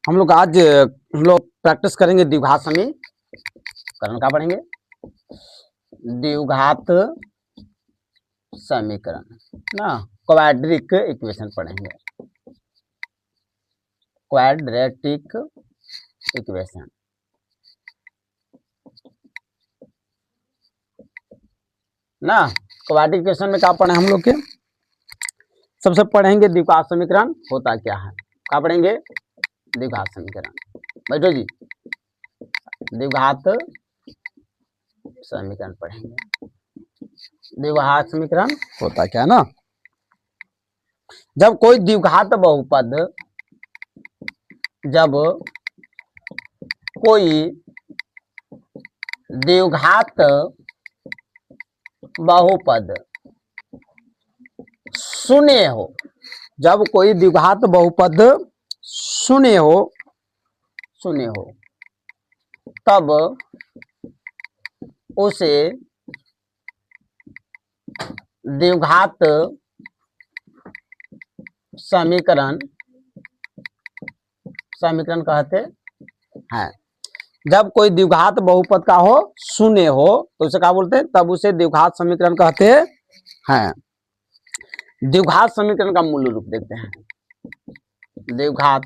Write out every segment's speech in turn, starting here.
हम लोग आज प्रैक्टिस करेंगे द्विघात समीकरण का पढ़ेंगे। द्विघात समीकरण ना, क्वाड्रेटिक इक्वेशन पढ़ेंगे। क्वाड्रेटिक इक्वेशन ना, क्वाड्रेटिक इक्वेशन में क्या पढ़े हम लोग के? सबसे पढ़ेंगे द्विघात समीकरण होता क्या है। क्या पढ़ेंगे? द्विघात समीकरण। बैठो जी, द्विघात समीकरण पढ़ेंगे। द्विघात समीकरण होता क्या ना, जब कोई द्विघात बहुपद, जब कोई द्विघात बहुपद शून्य हो, जब कोई द्विघात बहुपद शून्य हो तब उसे द्विघात समीकरण कहते हैं। जब कोई द्विघात बहुपद का हो, शून्य हो, तो उसे क्या बोलते हैं? तब उसे द्विघात समीकरण कहते हैं। द्विघात समीकरण का मूल रूप देखते हैं। द्विघात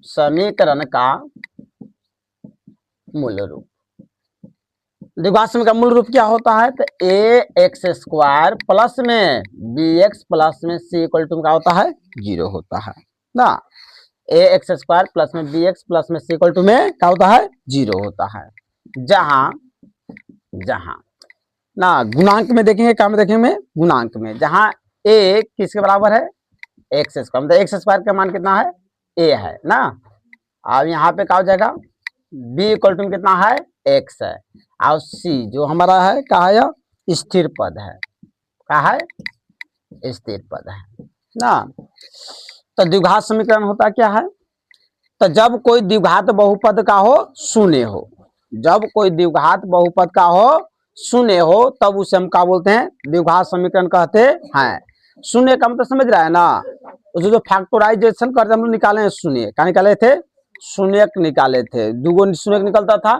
समीकरण का मूल रूप, द्विघात समीकरण का मूल रूप क्या होता है? तो ए एक्स स्क्वायर प्लस में बी एक्स प्लस में सी इक्वल टू क्या होता है? 0 होता है ना। ए एक्स स्क्वायर प्लस में बी एक्स प्लस में सी इक्वल टू में क्या होता है? 0 होता है। जहां ना गुणांक में देखेंगे, क्या में देखेंगे? गुणांक में, जहां ए किसके बराबर है? एक्स स्क्वायर, मतलब एक्स स्क्वायर का मान कितना है? ए है ना। अब यहाँ पे क्या हो जाएगा? बी इक्वल टू कितना है? एक्स है। और सी जो हमारा है क्या है? स्थिर पद है। क्या है? स्थिर पद है ना। तो द्विघात समीकरण होता क्या है? तो जब कोई द्विघात बहुपद का हो, शून्य हो, जब कोई द्विघात बहुपद का हो, शून्य हो, तब उसे हम क्या बोलते हैं? द्विघात समीकरण कहते हैं। शून्य का मतलब समझ रहा है ना, उसे जो फैक्टराइजेशन करते हम लोग निकाले हैं शून्य, क्या निकाले थे? शून्यक निकाले थे, दुगो शून्यक निकलता था,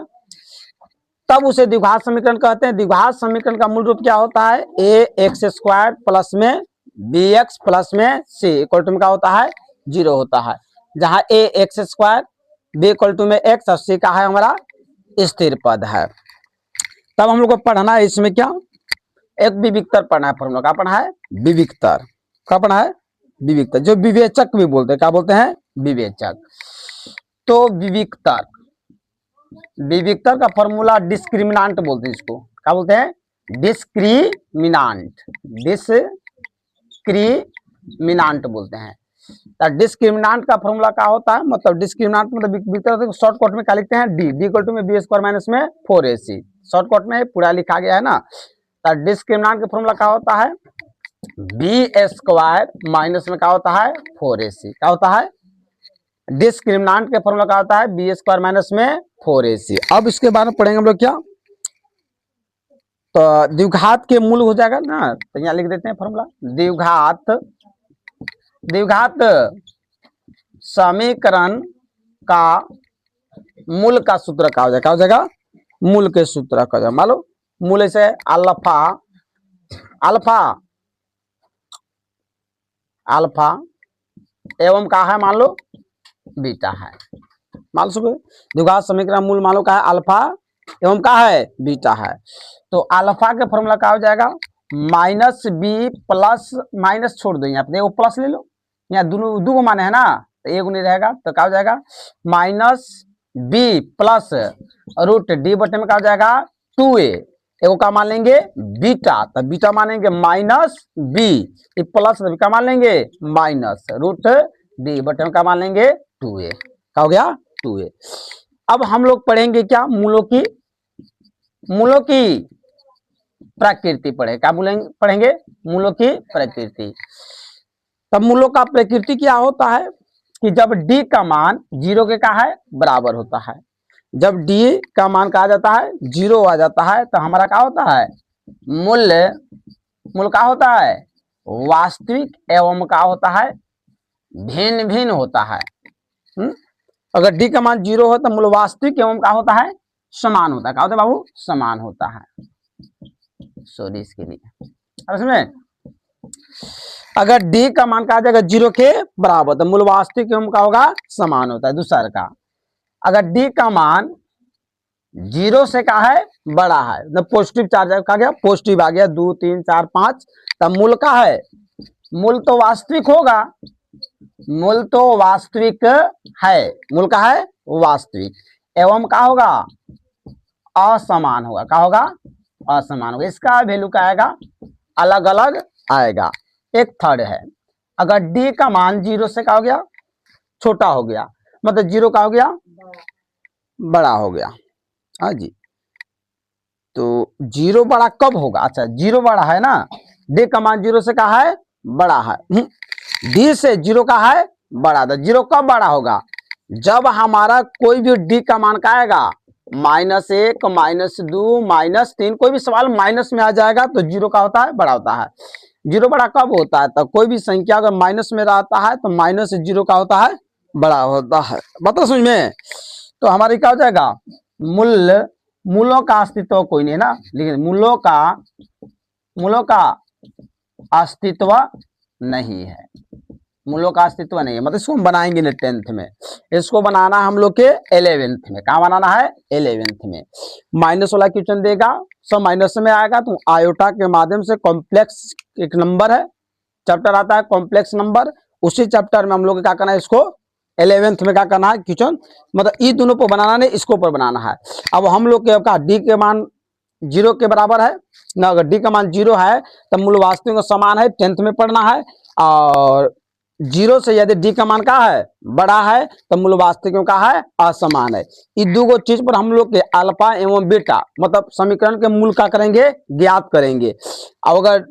तब उसे द्विघात समीकरण कहते हैं। द्विघात समीकरण का मूल रूप क्या होता है? ए एक्स स्क्वायर प्लस में बी एक्स प्लस में सी इक्वल टू में क्या होता है? 0 होता है। जहां A X square, B equal to में एक्स और सी का है हमारा स्थिर पद है। तब हम लोग को पढ़ना है इसमें क्या? एक विविक्तर पढ़ना है। फॉर्मूला क्या पढ़ना है? विविक्तर। क्या पढ़ना है? विविक्तर, जो विवेचक भी बोलते हैं। क्या बोलते हैं? विवेचक। तो विविक्तर का फॉर्मूला डिस्क्रिमिनांट बोलते हैं इसको। क्या बोलते हैं? डिस्क्रिमिनांट बोलते हैं। तो डिस्क्रिमिनांट का फॉर्मूला क्या होता है? मतलब डिस्क्रिमिनांट मतलब विविक्तर शॉर्टकट में क्या लिखते हैं? डी इक्वल टू में बी स्क्वायर माइनस में 4ac, शॉर्टकट में पूरा लिखा गया है ना। तो डिस्क्रिमिनांट का फॉर्मूला क्या होता है? बी स्क्वायर माइनस में क्या होता है? 4ac। क्या होता है? डिस्क्रिमिनांट के फॉर्मूला क्या होता है? बी स्क्वायर माइनस में 4ac। अब इसके बारे में पढ़ेंगे हम लोग क्या? तो द्विघात के मूल हो जाएगा ना, तो यहाँ लिख देते हैं फॉर्मूला। द्विघात समीकरण का मूल का सूत्र क्या हो जाएगा? क्या हो जाएगा? मूल के सूत्र का जाएगा। मान लो मूल से अल्फा एवं क्या है? मान लो बीटा है। मान लो द्विघात समीकरण मूल मान लो क्या है? अल्फा एवं क्या है? बीटा है। तो अल्फा के फॉर्मूला क्या हो जाएगा? माइनस बी प्लस, माइनस छोड़ दो यहाँ पे, देखो प्लस ले लो, यहाँ दोनों दो माने है ना, तो एक नहीं रहेगा, तो क्या हो जाएगा? Minus b plus root D बटे में क्या हो जाएगा? 2a। एगो का मान लेंगे? बीटा, तो बीटा मानेंगे माइनस बी, प्लस का मान लेंगे माइनस रूट डी बटे में क्या मान लेंगे? 2a। क्या हो गया? 2a। अब हम लोग पढ़ेंगे क्या? मूलों की प्रकृति क्या पढ़ेंगे? मूलों की प्रकृति। तब मूलों का प्रकृति क्या होता है कि जब d का मान 0 के क्या है? बराबर होता है। जब d का मान कहा जाता है 0 आ जाता है, तो हमारा क्या होता है? मूल क्या होता है? वास्तविक एवं क्या होता है? भिन्न भिन्न होता है। अगर डी का मान 0 हो तो मूल वास्तविक एवं क्या होता है, समान होता है। क्या होता है बाबू, समान होता है। सॉरी इसके लिए, अब इसमें अगर डी का मान कहा जाएगा 0 के बराबर तो मूल वास्तविक एवं क्या होगा, समान होता है। दूसरा का अगर डी का मान 0 से क्या है, बड़ा है, तो पॉजिटिव चार्ज का गया, पॉजिटिव आ गया 2 3 4 5, तब मूल का है, मूल तो वास्तविक होगा, मूल तो वास्तविक है, मूल का है वास्तविक, एवं क्या होगा, असमान होगा। क्या होगा, असमान होगा। इसका वैल्यू क्या आएगा, अलग अलग आएगा। एक थर्ड है, अगर डी का मान 0 से क्या हो गया, छोटा हो गया, मतलब 0 का हो गया, बड़ा हो गया। हाँ जी, तो 0 बड़ा कब होगा, अच्छा 0 बड़ा है ना, डी का मान 0 से कहा है बड़ा है, डी से 0 का है बड़ा, तो 0 कब बड़ा होगा, जब हमारा कोई भी डी का मान का आएगा -1 -2 -3, कोई भी सवाल माइनस में आ जाएगा तो 0 का होता है बड़ा होता है। 0 बड़ा कब होता है, तो कोई भी संख्या अगर माइनस में रहता है तो -0 का होता है बड़ा होता है। बता समझ में, तो हमारी क्या हो जाएगा, मूल्य, मूलों का अस्तित्व कोई नहीं है ना, लेकिन मूलों का अस्तित्व नहीं है, मूलों का अस्तित्व नहीं है, मतलब इसको हम बनाएंगे ना 10th में, इसको बनाना हम लोग के 11th में। कहाँ बनाना है, 11th में। माइनस वाला क्वेश्चन देगा, सब माइनस में आएगा, तो आयोटा के माध्यम से कॉम्प्लेक्स एक नंबर है, चैप्टर आता है कॉम्प्लेक्स नंबर, उसी चैप्टर में हम लोग क्या करना है, इसको 11th में क्या करना है क्वेश्चन, मतलब ये दोनों पर बनाना नहीं, इसको पर बनाना है। अब हम लोग के डी के मान 0 के बराबर है ना, अगर डी का मान 0 है तब मूल वास्तविक का समान है, 10th में पढ़ना है। और 0 से यदि डी का मान का है बड़ा है तो मूल वास्तविक का है असमान है। ये दो चीज पर हम लोग के अल्फा एवं बीटा मतलब समीकरण के मूल का करेंगे, ज्ञात करेंगे। और अगर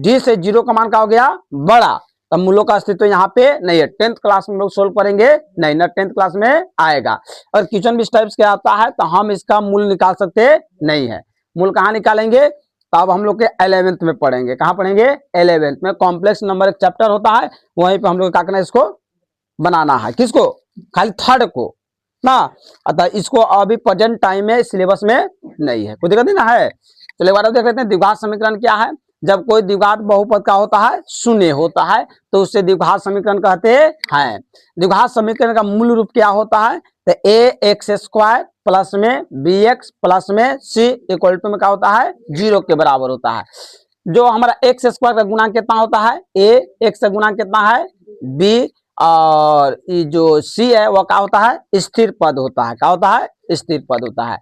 डी से 0 का मान का हो गया बड़ा, तब मूलों का अस्तित्व यहाँ पे नहीं है। 10th क्लास में लोग सोल्व करेंगे नहीं ना, 10th क्लास में आएगा। और क्वेश्चन भी इस टाइप्स के आता है तो हम इसका मूल निकाल सकते नहीं है। मूल कहाँ निकालेंगे, तो अब हम लोग के 11th में पढ़ेंगे। कहाँ पढ़ेंगे, 11th में। कॉम्प्लेक्स नंबर एक चैप्टर होता है, वहीं पे हम लोग क्या करना है, इसको बनाना है। किसको, खाली थर्ड को ना, अतः इसको अभी प्रेजेंट टाइम में सिलेबस में नहीं है, कोई दिक्कत नहीं ना है। चलिए एक बार देख लेते हैं द्विघात समीकरण क्या है। जब कोई द्विघात बहुपद का होता है, शून्य होता है, तो उससे द्विघात समीकरण कहते हैं। द्विघात समीकरण का मूल रूप क्या होता है, तो ax² प्लस में bx प्लस में c इक्वल टू में क्या होता है, 0 के बराबर होता है। जो हमारा x² का गुणांक कितना होता है, a, x का गुणांक कितना है b, और ये जो c है वह क्या होता है, स्थिर पद होता है। क्या होता है, स्थिर पद होता है।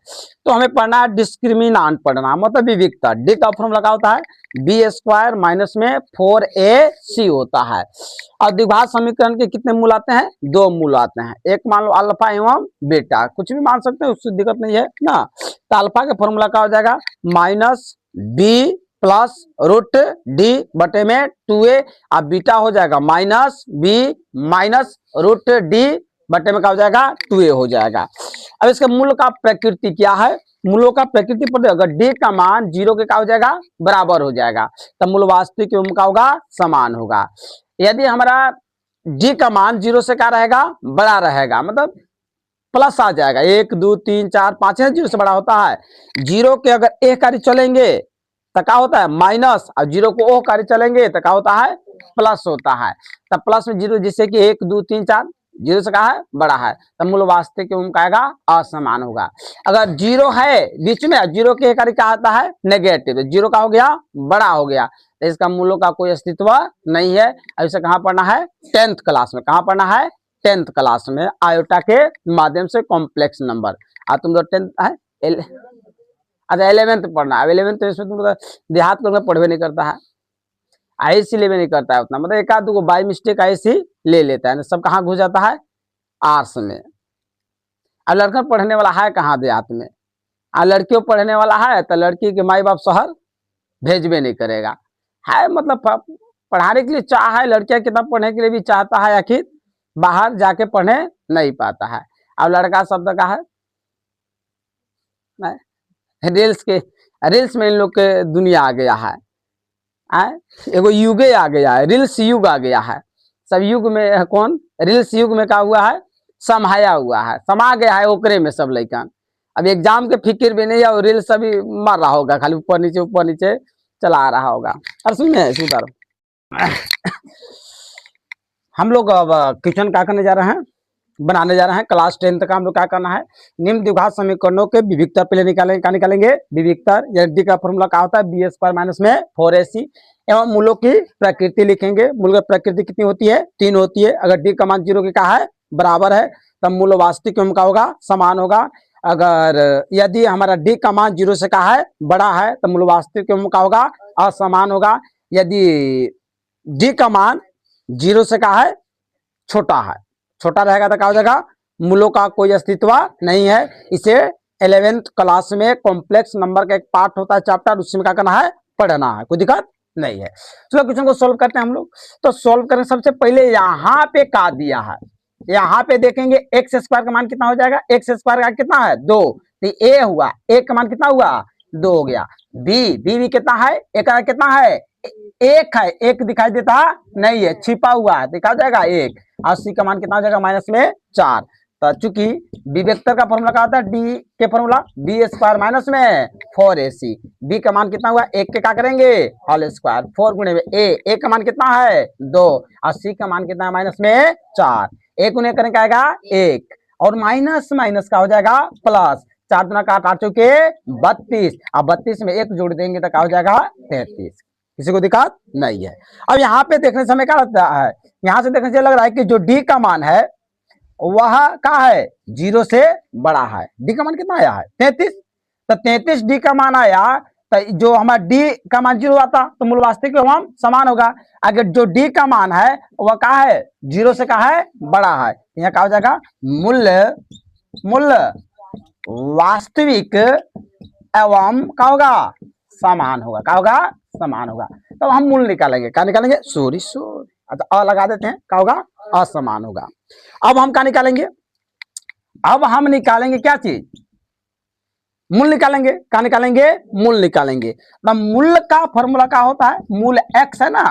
तो हमें पढ़ना है डिस्क्रिमिनांट पढ़ना, मतलब विविधता। डी का फॉर्मूला क्या होता है, b² माइनस में 4ac होता है। और द्विघात समीकरण के कितने मूल आते हैं, 2 मूल आते हैं। एक मान लो अल्फा एवं बीटा, कुछ भी मान सकते हैं, उससे दिक्कत नहीं है ना। तो अल्फा का फॉर्मूला क्या हो जाएगा, -b प्लस रूट डी बटे में 2a, अब बीटा हो जाएगा -b माइनस रूट डी बटे में क्या हो जाएगा, 2a हो जाएगा। अब इसके मूल का प्रकृति क्या है, मूलों का प्रकृति पर अगर डी का मान 0 के क्या हो जाएगा, बराबर हो जाएगा, तब मूल वास्तविक एवं क्या होगा, समान होगा। यदि हमारा डी का मान 0 से क्या रहेगा, बड़ा रहेगा, मतलब प्लस आ जाएगा, 1 2 3 4 5 है, 0 से बड़ा होता है। 0 के अगर एक कार्य चलेंगे तो क्या होता है माइनस, और 0 को ओ कार्य चलेंगे तो क्या होता है, प्लस होता है। तब प्लस में 0, जिससे कि 1 2 3 4 0 से कहा है बड़ा है, तब मूल वास्तविक एवं का आएगा असमान होगा। अगर 0 है बीच में, 0 के कार्य क्या आता है, नेगेटिव, 0 का हो गया बड़ा हो गया, तो इसका मूलों का कोई अस्तित्व नहीं है। अब इसे कहाँ पढ़ना है, 10th क्लास में। कहाँ पढ़ना है, 10th क्लास में, आयोटा के माध्यम से कॉम्प्लेक्स नंबर। तुम लोग 10th है, अच्छा 11th पढ़ना है। 11th तो इसमें तुम देहात को पढ़वे नहीं करता है, आईसी ले नहीं करता है उतना, मतलब एक आध दो बाई मिस्टेक आईसी ले लेता है, सब कहाँ घुस जाता है, आर्ट्स में। अब लड़का पढ़ने वाला है कहाँ देहात में, लड़कियों पढ़ने वाला है तो लड़की के माई बाप शहर भेजबे नहीं करेगा है, मतलब पढ़ाने के लिए चाह है, लड़कियां कितना पढ़ने के लिए भी चाहता है, आखिर बाहर जाके पढ़ने नहीं पाता है। अब लड़का शब्द का है रील्स में इन लोग के दुनिया आ गया है, एगो युगे आ गया है, रील्स युग आ गया है। सब युग में है कौन, रील्स युग में का हुआ है, समाया हुआ है, समा गया है ओकरे में सब लड़का। अब एग्जाम के फिक्र भी नहीं है और रील्स अभी मर रहा होगा, खाली ऊपर नीचे चला रहा होगा। और सुनिए सुधर, हम लोग अब क्वेश्चन क्या करने जा रहे हैं, बनाने जा रहे हैं। क्लास 10 का हम लोग क्या करना है, निम्न द्विघात समीकरणों के विविधतर पहले निकालेंगे। क्या निकालेंगे, विविधतर। डी का फॉर्मूला क्या होता है, बी स्क्वायर माइनस में 4ac एवं मूलों की प्रकृति लिखेंगे। मूल की प्रकृति कितनी होती है, 3 होती है। अगर डी का मान 0 के क्या है, बराबर है, तब मूल वास्तविक एवं क्या होगा, समान होगा। अगर यदि हमारा डी का मान 0 से क्या है, बड़ा है, तो मूल वास्तविक एवं क्या होगा, असमान होगा। यदि डी का मान 0 से क्या है, छोटा है, छोटा रहेगा तो क्या हो जाएगा, मूलों का कोई अस्तित्व नहीं है। इसे 11th क्लास में कॉम्प्लेक्स नंबर का एक पार्ट होता है चैप्टर, उसमें क्या करना है, पढ़ना है, कोई दिक्कत नहीं है। चलो क्वेश्चन को सोल्व करते हैं हम लोग। तो सोल्व करने सबसे पहले यहाँ पे क्या दिया है, यहाँ पे देखेंगे एक्स स्क्वायर का मान कितना हो जाएगा, एक्स स्क्वायर का कितना है 2, तो ए हुआ, ए का मान कितना हुआ 2 हो गया। बी भी कितना है, ए का कितना है 1 है, 1 दिखाई देता नहीं है, छिपा हुआ है, दिखा जाएगा 1। और सी का मान कितना हो जाएगा माइनस में 4। तो चूंकि बी वेक्टर का फॉर्मूला क्या होता है, डी के फॉर्मूला बी स्क्वायर माइनस में 4ac। बी का मान कितना हुआ, 1 के क्या करेंगे होल स्क्वायर, 4 गुणे में ए का मान कितना है 2 और सी का मान कितना है माइनस में 4। 1 गुणे करेंगे आएगा 1 और माइनस माइनस का हो जाएगा प्लस, 4 गुना का 8 चौके 32 और 32 में 1 जोड़ देंगे तो क्या हो जाएगा 33। किसी को दिक्कत नहीं है। अब यहाँ पे देखने से हमें क्या लगता है, यहाँ से देखने से लग रहा है कि जो डी का मान है वह क्या है 0 से बड़ा है। डी का मान कितना आया है 33, तो 33 डी का मान आया, तो जो हमारा डी का मान 0 आता तो मूल वास्तविक एवं समान होगा। अगर जो डी का मान है वह क्या है 0 से क्या है बड़ा है, यहाँ क्या हो जाएगा मूल्य वास्तविक एवं क्या होगा समान होगा, क्या होगा समान होगा। तो हम मूल निकालेंगे, क्या निकालेंगे सॉरी अच्छा अ लगा देते हैं, क्या होगा असमान होगा। अब हम क्या निकालेंगे, अब हम निकालेंगे क्या चीज, मूल निकालेंगे। क्या निकालेंगे, मूल निकालेंगे। तो मूल का फॉर्मूला क्या होता है, मूल x है ना,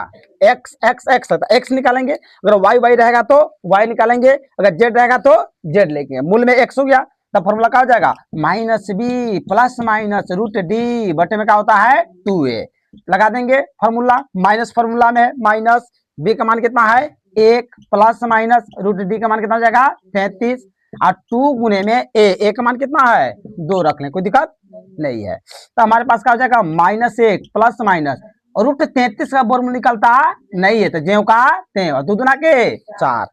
x x x है तो x निकालेंगे। अगर y y रहेगा तो y निकालेंगे, अगर z रहेगा तो z लेंगे। मूल में x हो गया तो फॉर्मूला क्या हो जाएगा minus b plus minus root D बटे में क्या होता है 2a लगा देंगे फॉर्मूला। माइनस फॉर्मूला में माइनस बी का मान कितना है 1 प्लस माइनस रूट डी का मान कितना हो जाएगा 33 और 2 गुने में ए का मान कितना है 2 रख लें, कोई दिक्कत नहीं है। तो हमारे पास क्या हो जाएगा -1 प्लस माइनस और रूट 33 का वर्गमूल निकलता नहीं है तो ज्यों का त्यों, 2 दूना के 4।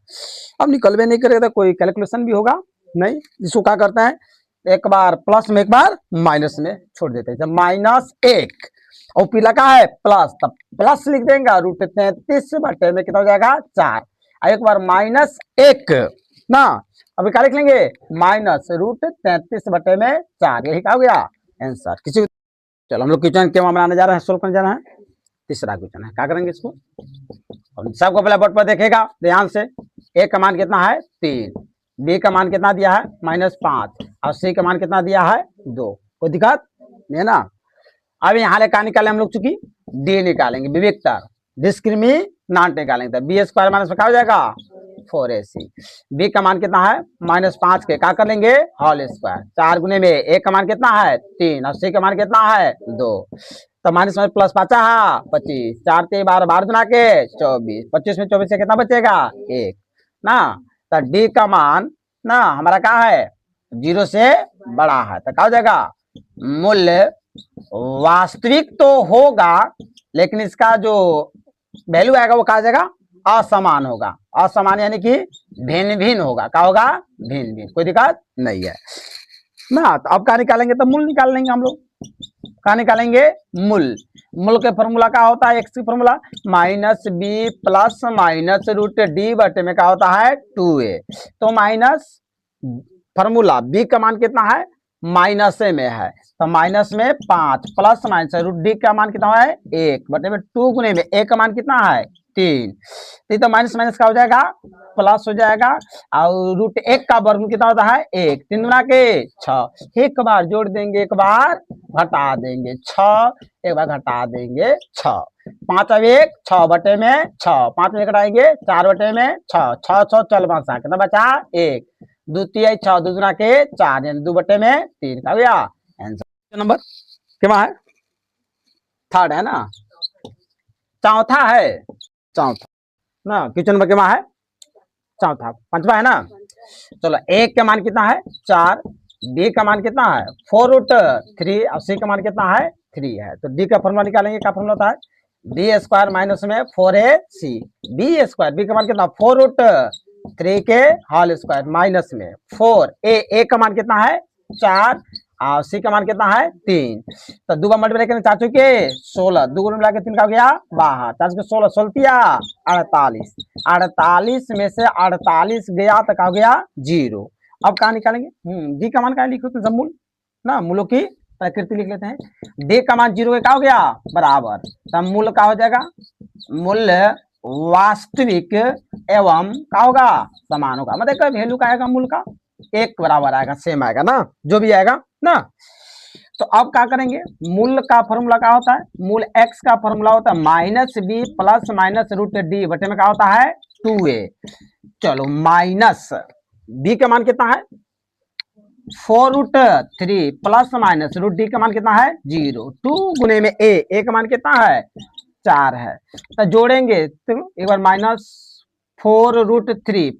अब निकलवे नहीं करेगा तो कोई कैलकुलेशन भी होगा नहीं, इसको क्या करते हैं एक बार प्लस में एक बार माइनस में छोड़ देते हैं। -1 और पीला का है प्लस, तब प्लस लिख देंगे, रूट 33 बटे में कितना हो जाएगा 4। एक बार -1 ना, अभी क्या लिख लेंगे माइनस रूट 33 बटे में 4, यही क्या हो गया आंसर। किसी चलो हम लोग क्वेश्चन क्या बनाने जा रहे हैं, सोल्व करने जा रहे हैं। तीसरा क्वेश्चन है, क्या करेंगे इसको, सबको पहले बोर्ड पर देखेगा ध्यान से। ए का मान कितना है 3, बी का मान कितना दिया है -5 और सी का मान कितना दिया है 2, कोई दिक्कत नहीं है ना। अब यहाँ ले क्या निकाले हम लोग, चूंकि डी निकालेंगे विविधतर, डिस्क्रिमिनेंट निकालेंगे तो बी स्क्वायर माइनस में क्या हो जाएगा 4ac। बी का मान कितना है -5 के क्या कर लेंगे होल स्क्वायर, 4 गुने में ए का मान कितना है 3 और सी का मान कितना है 2, तो माइनस में प्लस 5 25, 4 3 12 12 गुना के 24, 25 में 24 से कितना बचेगा 1 ना। तो डी का मान ना हमारा क्या है 0 से बड़ा है, तो क्या हो जाएगा मूल्य वास्तविक तो होगा लेकिन इसका जो वैल्यू आएगा वो क्या आ जाएगा असमान होगा। असमान यानी कि भिन्न भिन्न होगा, क्या होगा भिन्न भिन्न, कोई दिक्कत नहीं है ना। तो अब क्या निकालेंगे, तो मूल निकाल लेंगे हम लोग। क्या निकालेंगे मूल, मूल के फॉर्मूला क्या होता है, एक्स की formula -b plus minus root D बटे में क्या होता है 2a। तो माइनस फॉर्मूला बी का मान कितना है माइनस में है, तो माइनस में 5 प्लस माइनस रूट डी का मान कितना है 1 बटे में 2 गुने में ए का मान कितना है 3, तो माइनस माइनस का हो जाएगा प्लस हो जाएगा और रूट 1 का वर्गमूल कितना होता है 1, 3 गुना के 6, एक बार जोड़ देंगे एक बार घटा देंगे 6, एक बार घटा देंगे 6, 5 अब 1 6 बटे में 6, 5 में कटाएंगे 4 बटे में 6, 6 6 चल 5 कितना बचा 1, 2 3 6 2 दूना के 4 यानी 2 बटे में 3 का गया आंसर। नंबर क्या है, थर्ड है ना, चौथा है, चौथा ना, क्वेश्चन नंबर क्या है, चौथा, पांचवा है ना। चलो एक का मान कितना है 4, डी का मान कितना है 4√3 और सी का मान कितना है 3 है। तो डी का फॉर्मूला निकालेंगे, क्या फॉर्मूला होता है डी स्क्वायर माइनस में 4ac, बी स्क्वायर, बी का मान कितना 4√3 के होल स्क्वायर माइनस में 4, ए का मान कितना है 4 और सी का मान कितना है 3। तो दो बार मल्टीप्लाई करने 4 चुके 16, दो गुना मिला के 3 का हो गया 12, 4 के 16 16 48, 48 में से 48 गया तो क्या हो गया 0। अब कहाँ निकालेंगे, डी का मान क्या लिखो तो मूल ना, मूलों की प्रकृति लिख लेते हैं। डी का मान 0 के क्या हो गया बराबर, तब मूल का हो जाएगा, मूल्य वास्तविक एवं क्या होगा समान होगा, मतलब वैल्यू का आएगा मूल का एक बराबर आएगा, सेम आएगा ना, जो भी आएगा ना। तो अब क्या करेंगे, मूल का फॉर्मूला क्या होता है, मूल x का फॉर्मूला होता है -b plus minus root D बटे में क्या होता है 2a। चलो माइनस b का मान कितना है 4√3 प्लस माइनस रूट डी का मान कितना है 0, 2 गुने में a का मान कितना है 4 है। तो जोड़ेंगे तो एक बार -4√3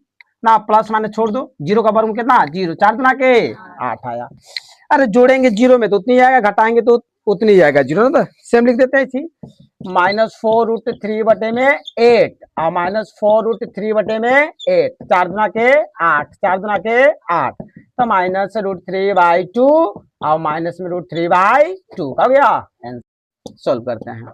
ना, प्लस माइनस छोड़ दो, 0 का वर्ग कितना 0, 4 गुना के 8 आया। अरे जोड़ेंगे 0 में तो उतनी आएगा, घटाएंगे तो उतनी आएगा 0 ना, तो सेम लिख देते हैं इसी, -4√3 बटे में 8 और -4√3 बटे में 8, 4 गुना के 8, 4 गुना के 8, तो -√3/2 और माइनस में √3/2 का गया आंसर। सोल्व करते हैं,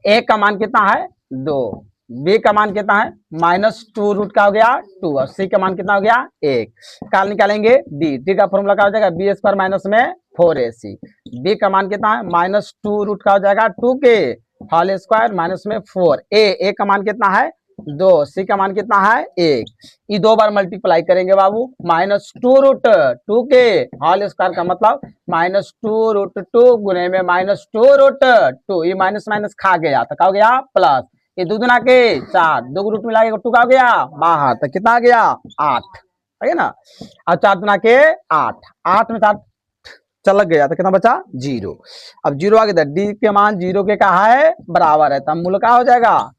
a का मान कितना है 2, b का मान कितना है -2 रूट का हो गया 2 और c का मान कितना हो गया 1। काल निकालेंगे d का फॉर्मूला क्या हो जाएगा b स्क्वायर माइनस में 4ac, b का मान कितना है -2 रूट का हो जाएगा 2 के होल स्क्वायर माइनस में 4, a का मान कितना है 2, c का मान कितना है 1, ये दो बार मल्टीप्लाई करेंगे बाबू, -2√2 के होल स्क्वायर का मतलब -2√2 गुने में -2√2, ये माइनस माइनस खा गया तो क्या हो गया प्लस, ये 2 गुना के 4, 2 रूट मिला के 2 का हो गया बाहर, तो कितना आ गया 8 है ना, और 4 गुना के 8, 8 में 4 चल गया तो कितना बचा 0। अब 0 आ गया, डी के मान 0 के कहा है बराबर है, तब मूल्य क्या हो जाएगा,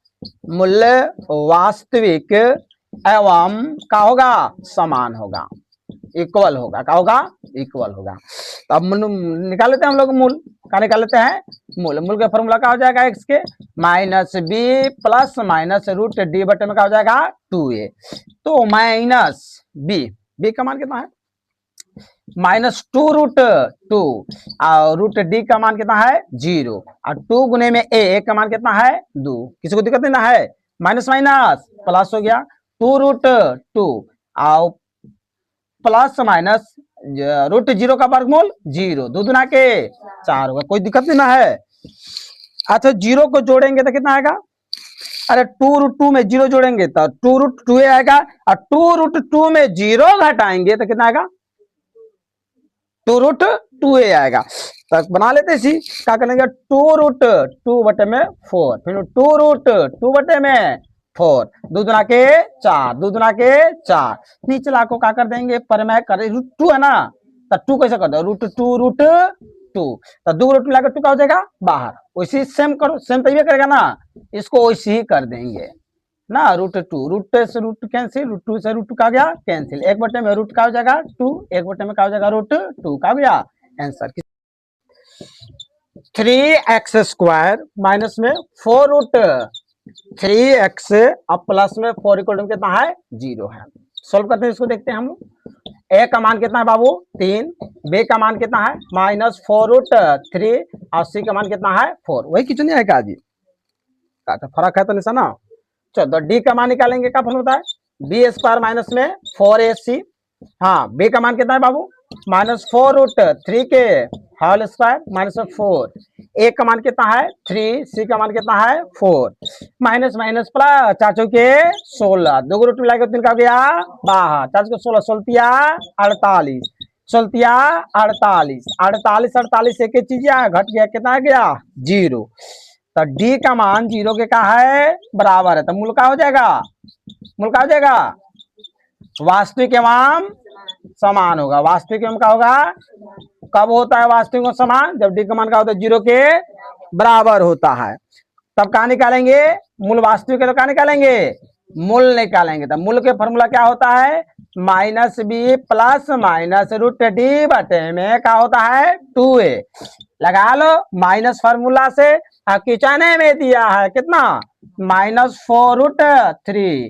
मूल्य वास्तविक एवं क्या होगा समान होगा, इक्वल होगा, क्या होगा इक्वल होगा। तो अब निकाल लेते हैं हम लोग मूल, क्या निकाल लेते हैं मूल, मूल का फॉर्मूला क्या हो जाएगा x के -b plus minus root D बटे में क्या हो जाएगा 2a, तो -b का मान कितना है -2√2 और रूट डी का मान कितना है 0 और 2 गुने में a का मान कितना है 2, किसी को दिक्कत नहीं ना है, माइनस माइनस प्लस हो गया 2√2 और प्लस माइनस √0 का वर्गमूल 0, 2 दुना के 4 होगा, कोई दिक्कत नहीं ना है। अच्छा 0 को जोड़ेंगे तो कितना आएगा, अरे 2√2 में 0 जोड़ेंगे तो 2√2 आएगा और 2√2 में 0 घटाएंगे तो कितना आएगा 2√2 आएगा। तो बना लेते इसी, क्या करेंगे 2√2 बटे में 4, फिर 2√2 बटे में 4, 2 दुना के 4, 2 दुना के 4, नीचे को क्या कर देंगे पर में कर 2 है ना, तो 2 कैसे कर दो √2 तो 2 रूट मिलाकर 2 का हो जाएगा बाहर, वैसे सेम करो, सेम तो ये करेगा ना, इसको वैसे ही कर देंगे ना, √2 रूट से रूट कैंसिल, √2 से √2 का गया कैंसिल, 1 बटे में रूट का हो जाएगा 2, 1 बटे में का हो जाएगा √2 का गया आंसर। 3x² माइनस में 4√3x अब प्लस में 4 इक्वल टू कितना है 0 है। सोल्व करते हैं इसको, देखते हैं हम लोग, a का मान कितना है बाबू 3, b का मान कितना है -4√3 और c का मान कितना है 4, वही किचन नहीं है क्या जी, फर्क है तो निशाना। चलो डी का मान निकालेंगे, क्या फॉर्मूला है b² माइनस में 4ac, हाँ b का मान कितना है बाबू -4√3 के होल स्क्वायर माइनस में 4, a का मान कितना है 3, c का मान कितना है 4, माइनस माइनस प्लस 4 के 16, 2 रूट मिला के 3 का गया बाहर, 4 के 16 16 48, 16 48 48 48 एक चीज घट गया, कितना गया 0, तो डी का मान 0 के का है बराबर है, तो मूल का हो जाएगा, मूल का हो जाएगा वास्तविक एवं समान होगा। वास्तविक एवं का होगा, कब होता है वास्तविक एवं समान, जब डी का मान का होता है 0 के बराबर होता है। तब कहा निकालेंगे मूल, वास्तविक है तो कहा निकालेंगे मूल निकालेंगे। तो मूल के फॉर्मूला क्या होता है, minus b plus minus root D बटे में क्या होता है 2a। लगा लो माइनस फार्मूला से, किचन में दिया है कितना -4√3